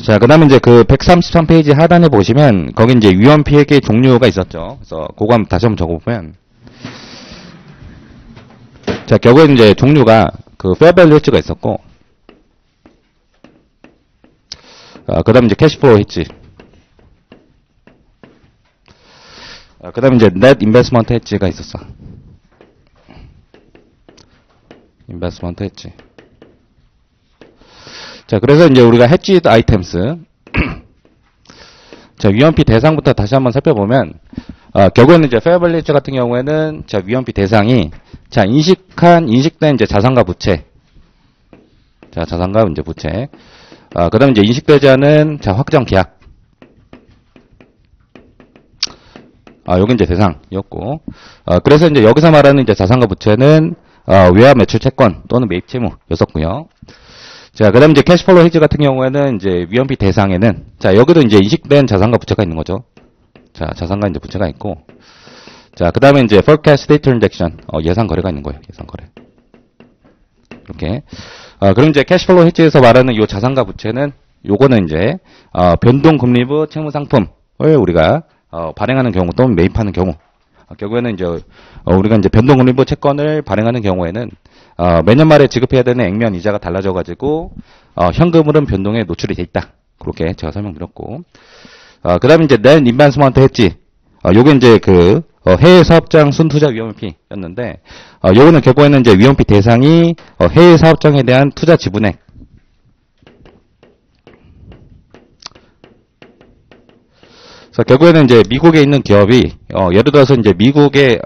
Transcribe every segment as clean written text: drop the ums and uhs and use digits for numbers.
자, 그 다음에 이제 그 133페이지 하단에 보시면, 거기 이제 위험 피해의 종류가 있었죠. 그래서 그거 한번 다시 한번 적어보면, 자, 결국에는 이제 종류가 그 fair value hedge가 있었고, 그 다음에 이제 캐시플로우 hedge, 그 다음에 이제 net investment hedge가 있었어. investment hedge. 자, 그래서 이제 우리가 hedged items, 자, 위험피 대상부터 다시 한번 살펴보면, 결국에는 이제 fair value hedge 같은 경우에는, 자, 위험피 대상이, 자, 인식된 이제 자산과 부채. 자, 자산과 이제 부채. 그 다음에 이제 인식되지 않은, 자, 확정 계약. 여기 이제 대상이었고. 그래서 이제 여기서 말하는 이제 자산과 부채는, 외화 매출 채권 또는 매입 채무였었고요. 자, 그 다음에 이제 캐시플로우 헤지 같은 경우에는 이제 위험피 대상에는, 자, 여기도 이제 인식된 자산과 부채가 있는 거죠. 자, 자산과 이제 부채가 있고. 자, 그 다음에 이제 forecasted transaction, 예상 거래가 있는 거예요. 예상 거래. 이렇게. 그럼 이제 캐시플로우 헤지에서 말하는 이 자산과 부채는, 요거는 이제, 변동금리부 채무 상품을 우리가, 발행하는 경우 또는 매입하는 경우. 결국에는 이제, 우리가 이제 변동금리부 채권을 발행하는 경우에는, 매년 말에 지급해야 되는 액면 이자가 달라져가지고, 현금으로는 변동에 노출이 돼 있다. 그렇게 제가 설명드렸고. 그 다음에 이제 net investment hedge. 요게 이제 그, 해외 사업장 순투자 위험피였는데, 요거는 결국에는 이제 위험피 대상이, 해외 사업장에 대한 투자 지분액. 그래서 결국에는 이제 미국에 있는 기업이, 예를 들어서 이제 미국에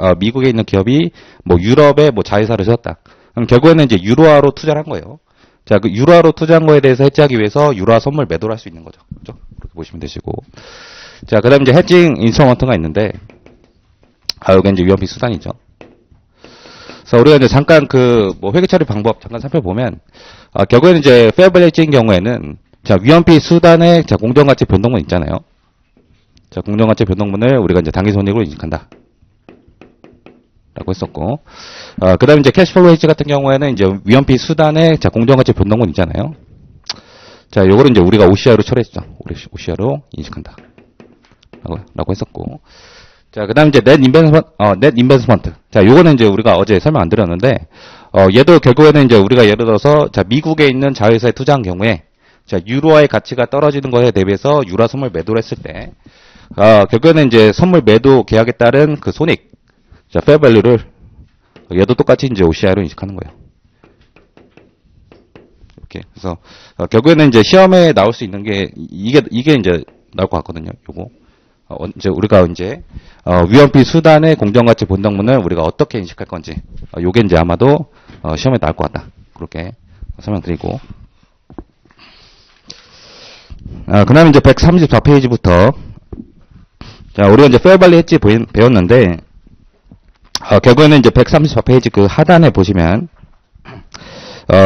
있는 기업이, 뭐 유럽에 뭐 자회사를 세웠다. 그럼 결국에는 이제 유로화로 투자를 한 거예요. 자, 그 유로화로 투자한 거에 대해서 해지하기 위해서 유로화 선물 매도를 할 수 있는 거죠. 그죠? 그렇게 보시면 되시고. 자, 그 다음에 이제 해징 인스트루먼트가 있는데, 여기 이제 위험피 수단이죠. 그래서 우리가 이제 잠깐 그, 뭐 회계 처리 방법 잠깐 살펴보면, 결국에는 이제 fair value hedge인 경우에는, 자, 위험피 수단의, 자, 공정가치 변동문 있잖아요. 자, 공정가치 변동문을 우리가 이제 당기손익으로 인식한다. 라고 했었고, 그 다음에 이제 캐시플로우 헤지 같은 경우에는 이제 위험피 수단의, 자, 공정가치 변동문 있잖아요. 자, 요거를 이제 우리가 OCR로 처리했죠. 우리 OCR로 인식한다. 라고 했었고. 자, 그 다음에 이제 net investment. 자, 요거는 이제 우리가 어제 설명 안 드렸는데, 얘도 결국에는 이제 우리가 예를 들어서, 자, 미국에 있는 자회사에 투자한 경우에, 자, 유로화의 가치가 떨어지는 것에 대비해서 유로화 선물 매도를 했을 때, 결국에는 이제 선물 매도 계약에 따른 그 손익, 자, fair value를, 얘도 똑같이 이제 OCI로 인식하는 거예요. 이렇게. 그래서, 결국에는 이제 시험에 나올 수 있는 게, 이게 이제 나올 것 같거든요. 요거. 이제 우리가 이제, 위험피 수단의 공정가치 변동문을 우리가 어떻게 인식할 건지, 요게 이제 아마도, 시험에 나올 것 같다. 그렇게 설명드리고. 그 다음에 이제 134페이지부터, 자, 우리가 이제 fair value hedge 배웠는데, 결국에는 이제 134페이지 그 하단에 보시면,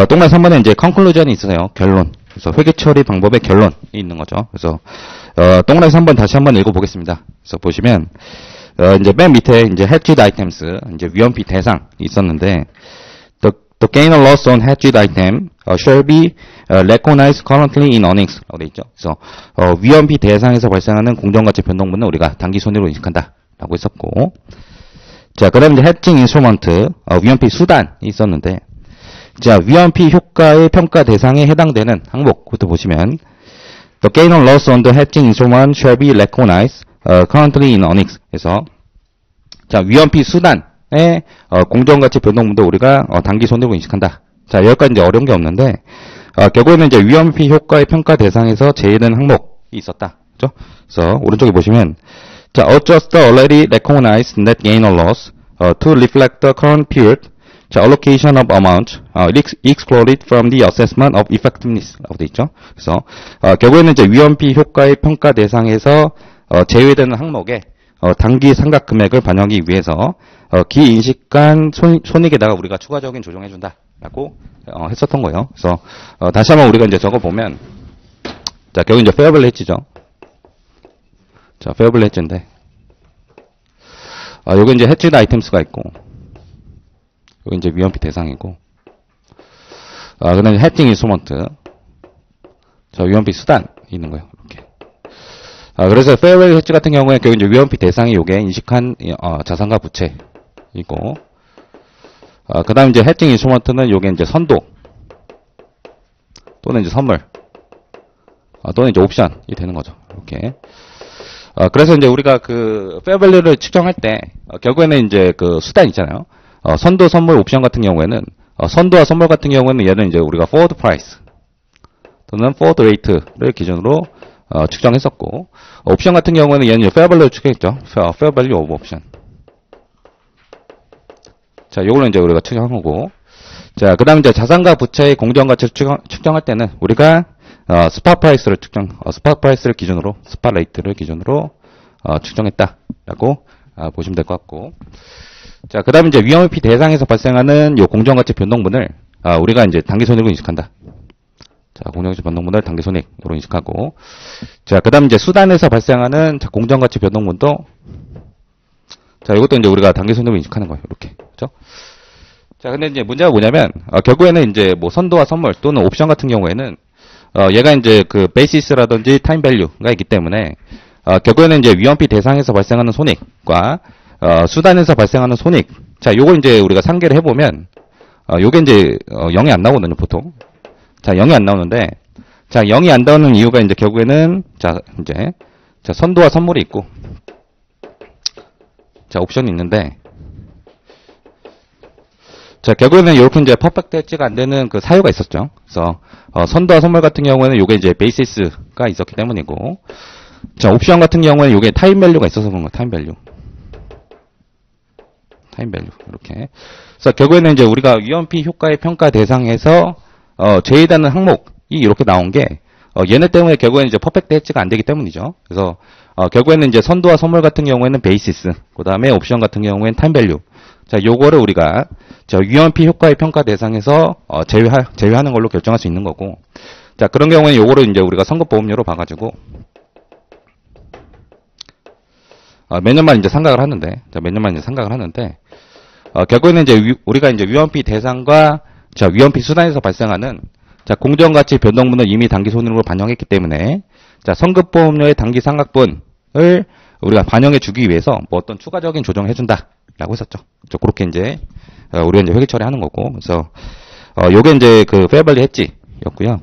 동그란 3번에 이제 conclusion이 있어요. 결론. 그래서 회계 처리 방법의 결론이 있는 거죠. 그래서, 동그란 3번 다시 한번 읽어보겠습니다. 그래서 보시면, 이제 맨 밑에 이제 hedged items, 이제 위험피 대상이 있었는데, the gain or loss on hedged item shall be recognized currently in earnings. 라고 되어 있죠. 그래서, 위험피 대상에서 발생하는 공정가치 변동분은 우리가 당기 손해로 인식한다. 라고 했었고, 자, 그 다음에 이제 hedging instrument, 위험피 수단이 있었는데, 자, 위험피 효과의 평가 대상에 해당되는 항목부터 보시면, the gain or loss on the hedging instrument shall be recognized currently in earnings. 그래서, 자, 위험피 수단의 공정가치 변동분도 우리가 당기 손해로 인식한다. 자, 여기까지 이제 어려운 게 없는데, 결국에는 이제 위험피 효과의 평가 대상에서 제외되는 항목이 있었다. 그죠? 그래서, 오른쪽에 보시면, 자, adjust the already recognized net gain or loss to reflect the current period. 자, allocation of amount excluded from the assessment of effectiveness. 라고 되어 있죠. 그래서 결국에는 이제 위험피 효과의 평가 대상에서 제외되는 항목에 당기 상각 금액을 반영하기 위해서 기인식한 손익에다가 우리가 추가적인 조정해준다. 라고 했었던 거예요. 그래서 다시 한번 우리가 이제 적어보면, 자, 결국 이제 fair value hedge죠. 자, fair value hedge인데, 여기 이제 hedged items가 있고, 여기 이제 위험피 대상이고, 그 다음에 hedging instrument, 자, 위험피 수단이 있는 거예요. 이렇게. 그래서 페어밸류 해지 같은 경우에 결국 이제 위험피 대상이 요게 인식한 자산과 부채이고, 그 다음 이제 해칭 인스트루먼트는 요게 이제 선도 또는 이제 선물 또는 이제 옵션이 되는 거죠. 이렇게. 그래서 이제 우리가 그 페어밸류를 측정할 때 결국에는 이제 그 수단 있잖아요. 선도, 선물, 옵션 같은 경우에는 선도와 선물 같은 경우에는 얘는 이제 우리가 forward price 또는 forward rate를 기준으로 측정했었고, 옵션 같은 경우에는 얘는 fair value를 측정했죠. fair value of option. 자, 요걸로 이제 우리가 측정한 거고. 자, 그 다음 이제 자산과 부채의 공정가치를 측정할 때는 우리가 스팟 프라이스를 스팟 프라이스를 기준으로, 스팟 레이트를 기준으로 측정했다라고 보시면 될 것 같고. 자, 그 다음 이제 위험회피 대상에서 발생하는 요 공정가치 변동분을 우리가 이제 단기손익으로 인식한다. 자, 공정가치 변동분을 단기손익으로 인식하고. 자, 그 다음 이제 수단에서 발생하는 공정가치 변동분도, 자, 이것도 이제 우리가 단기손익으로 인식하는 거예요. 이렇게. 그죠? 자, 근데 이제 문제가 뭐냐면, 결국에는 이제 뭐 선도와 선물 또는 옵션 같은 경우에는, 얘가 이제 그 베이시스라든지 타임 밸류가 있기 때문에, 결국에는 이제 위험피 대상에서 발생하는 손익과, 수단에서 발생하는 손익. 자, 요거 이제 우리가 상계를 해보면, 요게 이제, 0이 안 나오거든요, 보통. 자, 0이 안 나오는데, 자, 0이 안 나오는 이유가 이제 결국에는, 자, 이제, 자, 선도와 선물이 있고, 자, 옵션이 있는데, 자, 결국에는 이렇게 이제 퍼펙트 해지가 안 되는 그 사유가 있었죠. 그래서, 선도와 선물 같은 경우에는 요게 이제 베이시스가 있었기 때문이고, 자, 옵션 같은 경우에는 요게 타임 밸류가 있어서 그런 거예요, 타임 밸류. 타임 밸류. 이렇게. 그래서 결국에는 이제 우리가 위험피 효과의 평가 대상에서, 제외되는 항목이 이렇게 나온 게, 얘네 때문에 결국에는 이제 퍼펙트 해지가 안 되기 때문이죠. 그래서, 결국에는 이제 선도와 선물 같은 경우에는 베이시스, 그 다음에 옵션 같은 경우에는 타임 밸류. 자, 요거를 우리가, 위험피 효과의 평가 대상에서, 제외하는 걸로 결정할 수 있는 거고. 자, 그런 경우에는 요거를 이제 우리가 선급보험료로 봐가지고, 몇 년만 이제 상각을 하는데, 자, 몇 년만 이제 상각을 하는데, 결국에는 이제 우리가 이제 위험피 대상과, 자, 위험피 수단에서 발생하는, 자, 공정가치 변동분을 이미 단기손익으로 반영했기 때문에, 자, 선급보험료의 단기 상각분을 우리가 반영해 주기 위해서 뭐 어떤 추가적인 조정을 해준다. 라고 했었죠. 그렇게 이제, 우리가 이제 회계 처리하는 거고. 그래서, 요게 이제 그 페어밸류 해지였고요.